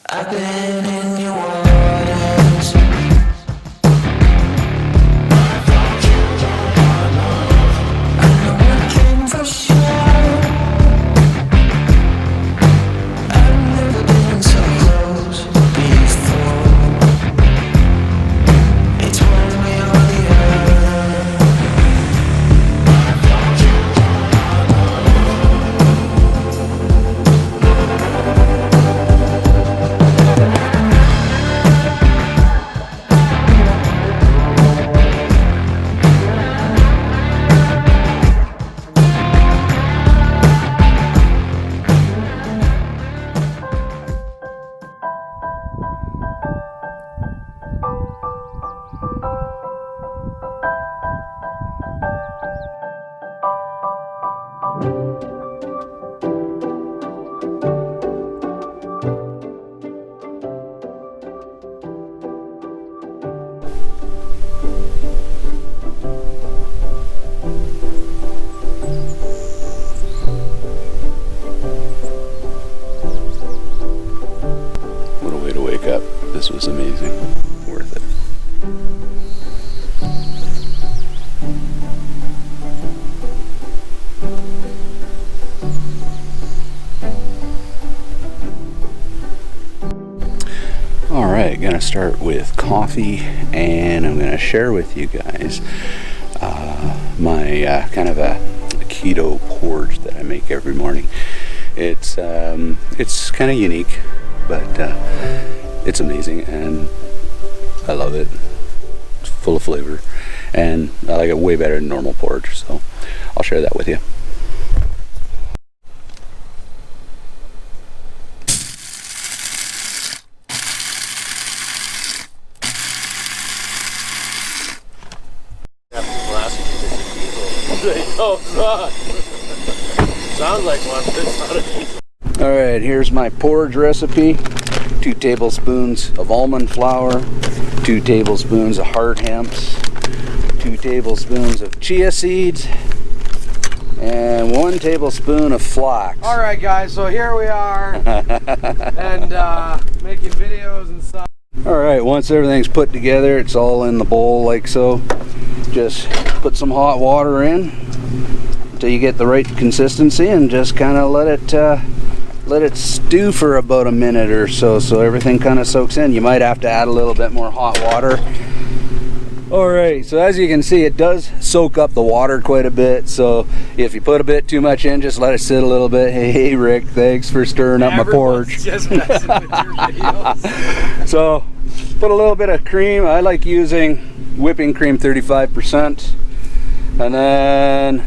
I've been in your waters. I know I can for sure. I've never been so close before. It's one way or the other. What a way to wake up. This was amazing. Worth it. Alright, gonna start with coffee, and I'm gonna share with you guys my kind of a keto porridge that I make every morning. It's kind of unique, but it's amazing, and I love it. It's full of flavor, and I like it way better than normal porridge, so I'll share that with you. Sounds like one, but it's not a diesel. Alright, here's my porridge recipe. 2 tablespoons of almond flour, 2 tablespoons of hard hemps, 2 tablespoons of chia seeds, and 1 tablespoon of flax. Alright guys, so here we are, and making videos and stuff. Alright, once everything's put together, it's all in the bowl like so. Just put some hot water in until you get the right consistency, and just kind of let it stew for about a minute or so, so everything kind of soaks in. You might have to add a little bit more hot water. Alright, so as you can see, it does soak up the water quite a bit, so if you put a bit too much in, just let it sit a little bit. Hey Rick, thanks for stirring up my porridge. Just messing with your videos. So put a little bit of cream. I like using whipping cream 35%, and then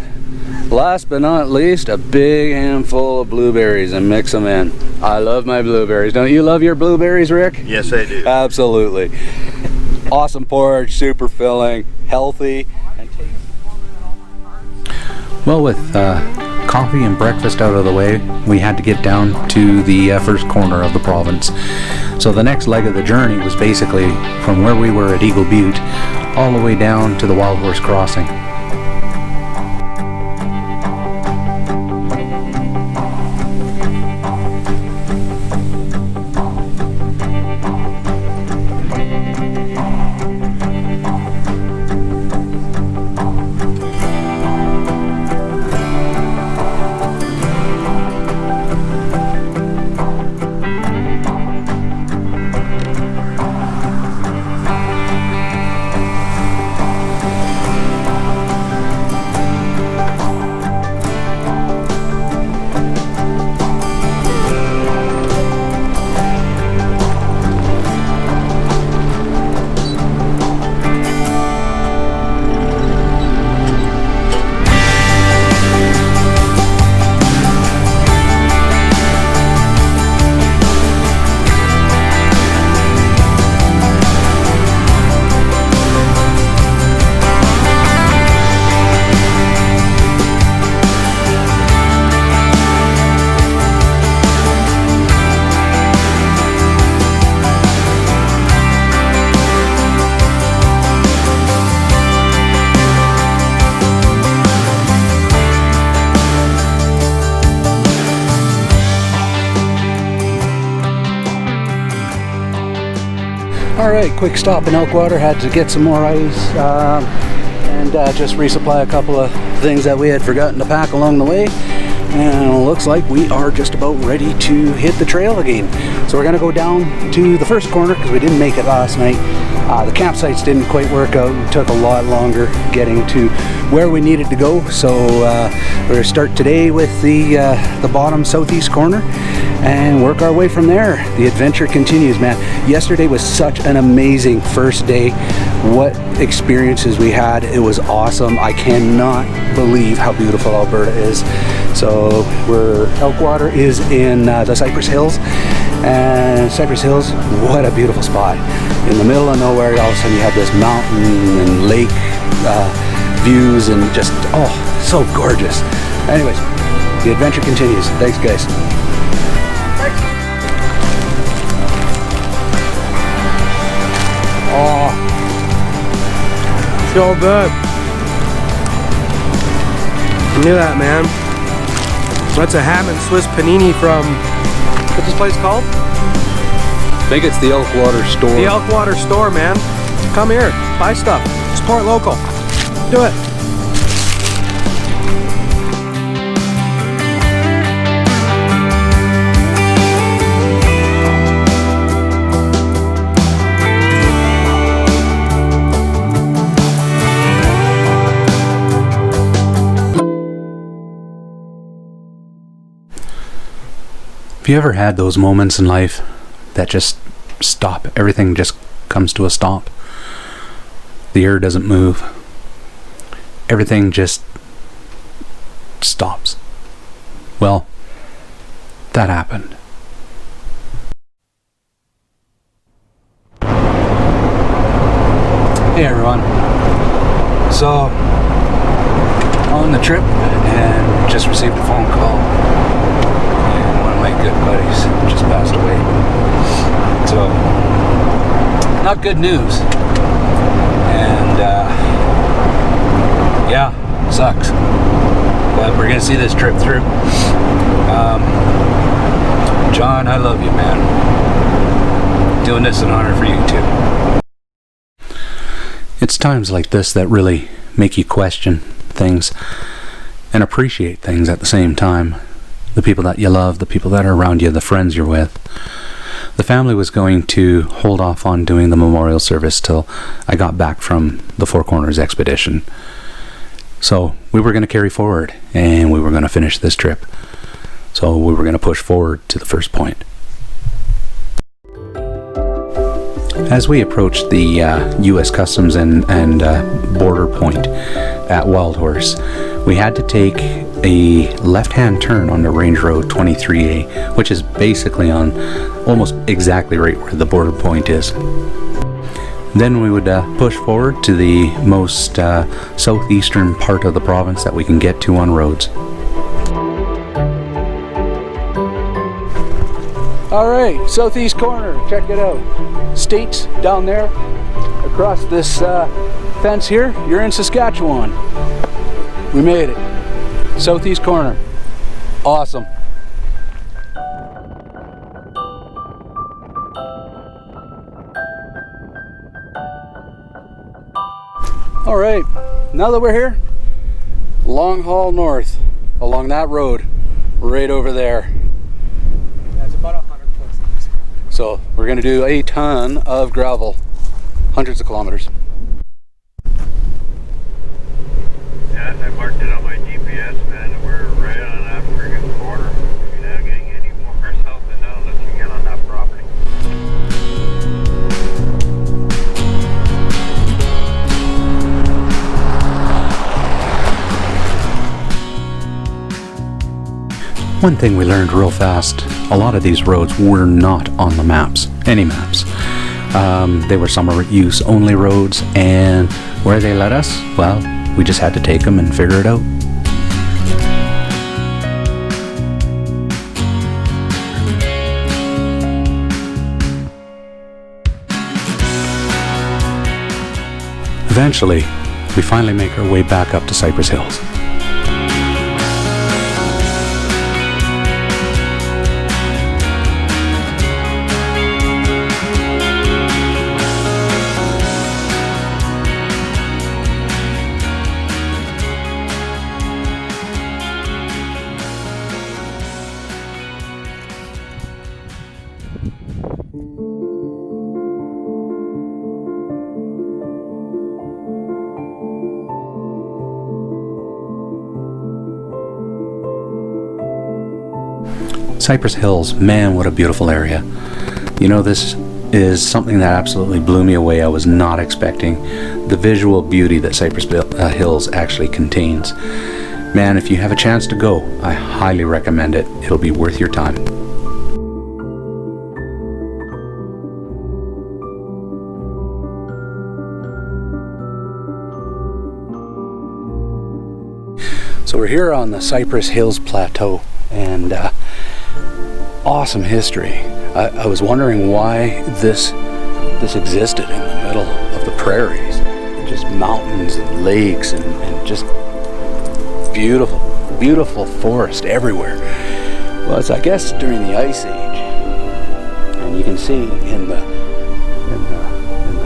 last but not least, a big handful of blueberries, and mix them in. I love my blueberries. Don't you love your blueberries, Rick? Yes, I do. Absolutely. Awesome porridge, super filling, healthy. Well, with coffee and breakfast out of the way, we had to get down to the first corner of the province. So the next leg of the journey was basically from where we were at Eagle Butte all the way down to the Wild Horse Crossing. Alright, quick stop in Elkwater. Had to get some more ice and just resupply a couple of things that we had forgotten to pack along the way. And it looks like we are just about ready to hit the trail again. So we're going to go down to the first corner because we didn't make it last night. The campsites didn't quite work out. It took a lot longer getting to where we needed to go. So we're going to start today with the bottom southeast corner and work our way from there. The adventure continues, man. Yesterday was such an amazing first day. What experiences we had. It was awesome. I cannot believe how beautiful Alberta is. So Elkwater is in the Cypress Hills, and Cypress Hills, what a beautiful spot. In the middle of nowhere, all of a sudden you have this mountain and lake views and just, oh, so gorgeous. Anyways, the adventure continues. Thanks, guys. Oh, So good. Look at that, man. That's a ham and Swiss panini from, what's this place called? I think it's the Elkwater store. The Elkwater store, man. Come here, buy stuff, support local. Do it. Have you ever had those moments in life that just stop? Everything just comes to a stop. The air doesn't move. Everything just stops. Well, that happened. Hey everyone. So, on the trip and just received a phone call. And one of my good buddies just passed away. So, not good news. And yeah, sucks. But we're gonna see this trip through. John, I love you, man. Doing this in honor for you too. It's times like this that really make you question things and appreciate things at the same time. The people that you love, the people that are around you, the friends you're with. The family was going to hold off on doing the memorial service till I got back from the Four Corners expedition. So we were going to carry forward and we were going to finish this trip. So we were going to push forward to the first point. As we approached the U.S. Customs and border point at Wild Horse, we had to take a left-hand turn on the Range Road 23A, which is basically on almost exactly right where the border point is. Then we would push forward to the most southeastern part of the province that we can get to on roads. Alright, southeast corner, check it out. States down there, across this fence here, you're in Saskatchewan. We made it. Southeast corner. Awesome. Alright, now that we're here, long haul north along that road, right over there. That's about 100 foot. So we're going to do a ton of gravel, hundreds of kilometers. Yeah, I marked it on my GPS, man, and we're right on that friggin' border. You're not getting any more south than that unless you get on that property. One thing we learned real fast, a lot of these roads were not on the maps, any maps. They were summer use only roads, and where they led us, well, we just had to take them and figure it out. Eventually, we finally make our way back up to Cypress Hills. Cypress Hills, man, what a beautiful area. You know, this is something that absolutely blew me away. I was not expecting the visual beauty that Cypress Hills actually contains. Man, if you have a chance to go, I highly recommend it. It'll be worth your time. So we're here on the Cypress Hills Plateau, and awesome history. I was wondering why this existed in the middle of the prairies. Just mountains and lakes and just beautiful, beautiful forest everywhere. Well, it's, I guess, during the Ice Age. And you can see in the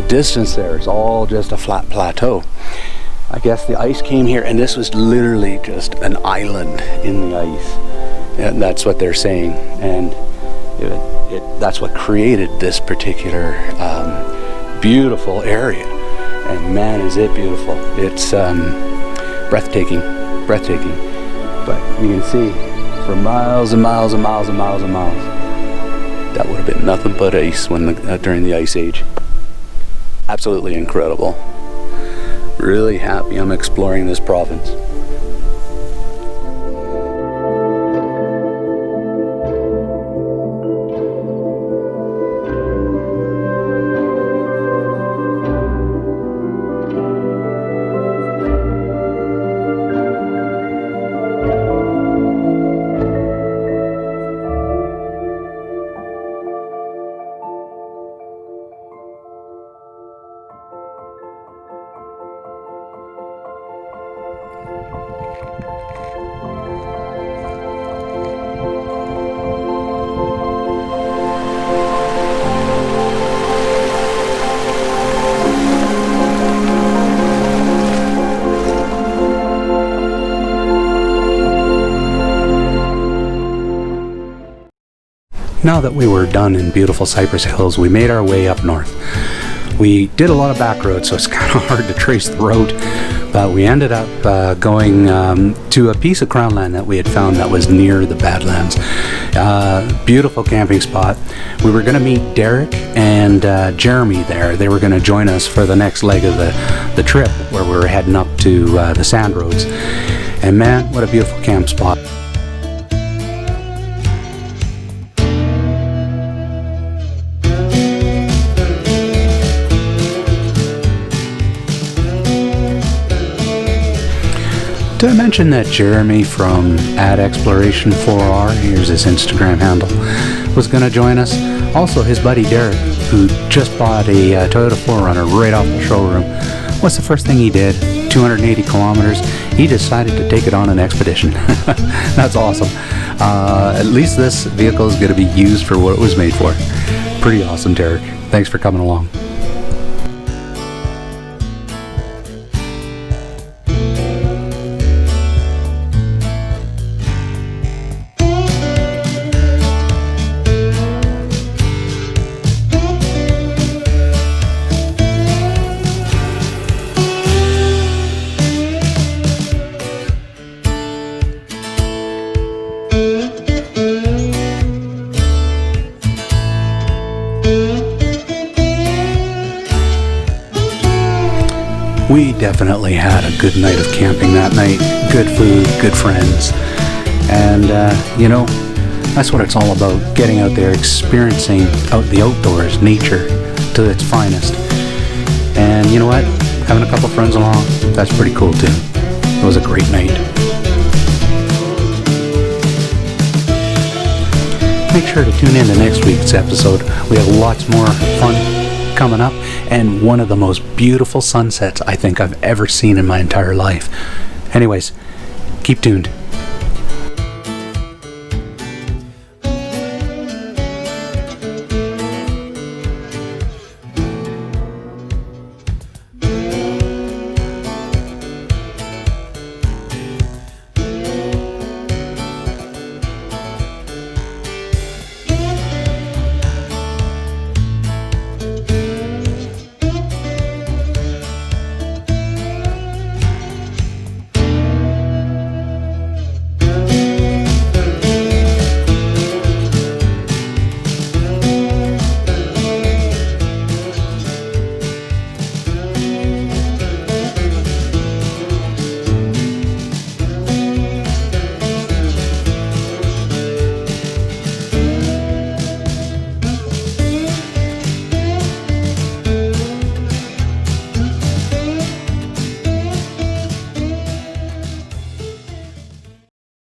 distance there, it's all just a flat plateau. I guess the ice came here, and this was literally just an island in the ice. And that's what they're saying. And that's what created this particular beautiful area. And man, is it beautiful. It's breathtaking. But you can see for miles and miles and miles and miles and miles, that would have been nothing but ice during the Ice Age. Absolutely incredible. Really happy I'm exploring this province. Now that we were done in beautiful Cypress Hills, we made our way up north. We did a lot of back roads, so it's kind of hard to trace the road, but we ended up going to a piece of crown land that we had found that was near the Badlands. Beautiful camping spot. We were going to meet Derek and Jeremy there. They were going to join us for the next leg of the trip, where we were heading up to the sand roads. And man, what a beautiful camp spot. Did I mention that Jeremy from @Exploration4R, here's his Instagram handle, was going to join us? Also his buddy Derek, who just bought a Toyota 4Runner right off the showroom. What's the first thing he did? 280 kilometers. He decided to take it on an expedition. That's awesome. At least this vehicle is going to be used for what it was made for. Pretty awesome, Derek. Thanks for coming along. We definitely had a good night of camping that night. Good food, good friends. And, you know, that's what it's all about. Getting out there, experiencing the outdoors, nature to its finest. And you know what? Having a couple friends along, that's pretty cool too. It was a great night. Make sure to tune in to next week's episode. We have lots more fun coming up, and one of the most beautiful sunsets I think I've ever seen in my entire life. Anyways, keep tuned.